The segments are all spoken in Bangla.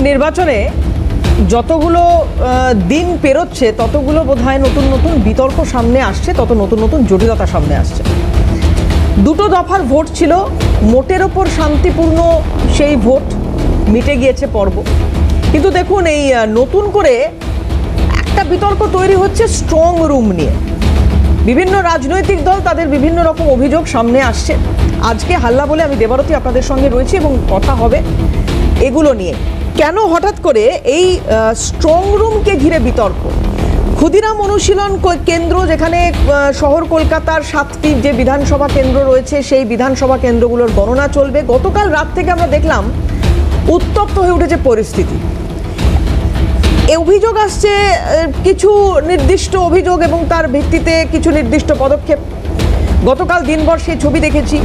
নির্বাচনে যতগুলো দিন পেরোচ্ছে ততগুলো বোধহয় নতুন নতুন বিতর্ক সামনে আসছে, তত নতুন নতুন জটিলতা সামনে আসছে। দুটো দফার ভোট ছিল, মোটের ওপর শান্তিপূর্ণ সেই ভোট মিটে গিয়েছে পর্ব। কিন্তু দেখুন এই নতুন করে একটা বিতর্ক তৈরি হচ্ছে স্ট্রং রুম নিয়ে। বিভিন্ন রাজনৈতিক দল তাদের বিভিন্ন রকম অভিযোগ সামনে আসছে। আজকে হাল্লা বলে আমি দেবারতী আপনাদের সঙ্গে রয়েছি এবং কথা হবে এগুলো নিয়ে। কেন হঠাৎ করে এই স্ট্রং রুমকে ঘিরে বিতর্ক? ক্ষুদিরাম অনুশীলন কেন্দ্র, যেখানে শহর কলকাতার 7টি যে বিধানসভা কেন্দ্র রয়েছে সেই বিধানসভা কেন্দ্রগুলোর গণনা চলবে। গতকাল রাত থেকে আমরা দেখলাম উত্তপ্ত হয়ে উঠেছে পরিস্থিতি। অভিযোগ আসছে, কিছু নির্দিষ্ট অভিযোগ এবং তার ভিত্তিতে কিছু নির্দিষ্ট পদক্ষেপ। গতকাল দিনভর সেই ছবি দেখেছি।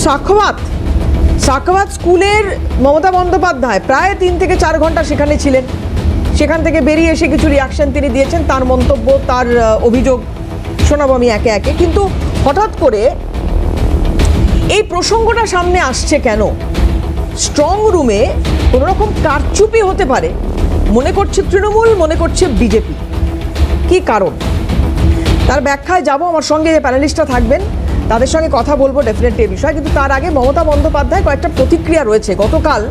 সাখাওয়াত স্কুলের মমতা বন্দ্যোপাধ্যায় প্রায় 3 থেকে 4 ঘন্টা সেখানে ছিলেন। সেখান থেকে বেরিয়ে এসে কিছু রিয়াকশন তিনি দিয়েছেন, তার মন্তব্য, তার অভিযোগ শোনাবো আমি একে একে। কিন্তু হঠাৎ করে এই প্রসঙ্গটা সামনে আসছে কেন? স্ট্রং রুমে কোনো রকম কারচুপি হতে পারে মনে করছে তৃণমূল, মনে করছে বিজেপি। কি কারণ? তার ব্যাখ্যায় যাব। আমার সঙ্গে যে প্যানেলিস্টরা থাকবেন তাদের সঙ্গে কথা বলবো ডেফিনেটলি এই বিষয়ে। কিন্তু তার আগে মমতা বন্দ্যোপাধ্যায় কয়েকটা প্রতিক্রিয়া রয়েছে। গতকাল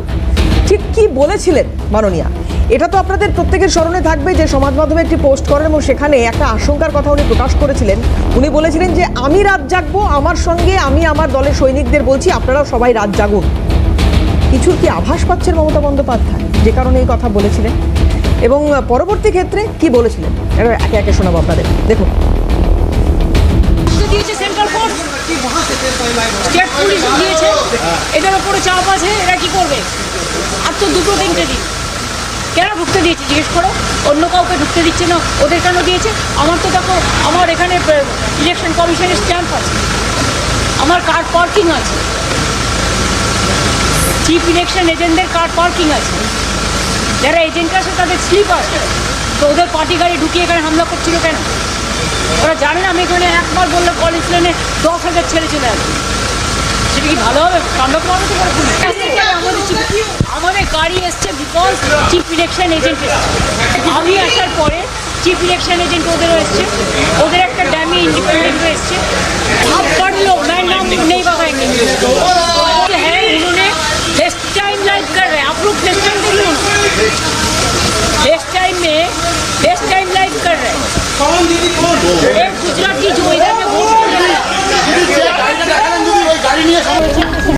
ঠিক কি বলেছিলেন মাননীয়া, এটা তো আপনাদের প্রত্যেকের স্মরণে থাকবে যে সমাজ মাধ্যমে একটি পোস্ট করেন এবং সেখানে একটা আশঙ্কার কথা উনি প্রকাশ করেছিলেন। উনি বলেছিলেন যে আমি রাত জাগবো, আমার সঙ্গে আমি আমার দলের সৈনিকদের বলছি আপনারাও সবাই রাত জাগুন। কিছুর কি আভাস পাচ্ছেন মমতা বন্দ্যোপাধ্যায় যে কারণে এই কথা বলেছিলেন? এবং পরবর্তী ক্ষেত্রে কি বলেছিলেন একে একে শোনাবো আপনাদের। দেখুন। দিয়েছে সেন্ট্রাল ফোর্স, স্টেট পুলিশ দিয়েছে, এদের উপরে চাপ আছে, এরা কি করবে? আর তো 2-3টে দিন কেন ঢুকতে দিয়েছে জিজ্ঞেস করো। অন্য কাউকে ঢুকতে দিচ্ছে না, ওদের কেন দিয়েছে? আমার তো দেখো, আমার এখানে ইলেকশন কমিশনের স্ট্যাম্প আছে, আমার কার পার্কিং আছে, চিফ ইলেকশন এজেন্টদের কার পার্কিং আছে, যারা এজেন্ট আছে তাদের স্লিপ আছে। তো ওদের পার্টি গাড়ি ঢুকিয়ে এখানে হামলা করছিল কেন? ওরা জানে না আমি এখানে একবার বললে কলেজ লেনে 10,000 ছেলে চলে আসবে। সেটা কি ভালো হবে? আমাদের গাড়ি এসছে বিকজ চিফ ইলেকশন এজেন্ট এসছে। আমি আসার পরে চিফ ইলেকশন এজেন্ট ওদেরও এসছে, ওদের একটা ড্যামি ইন্ডিপেন্ডেন্টও এসছে। সব কাটলো, मैं नाम नहीं बताएंगे।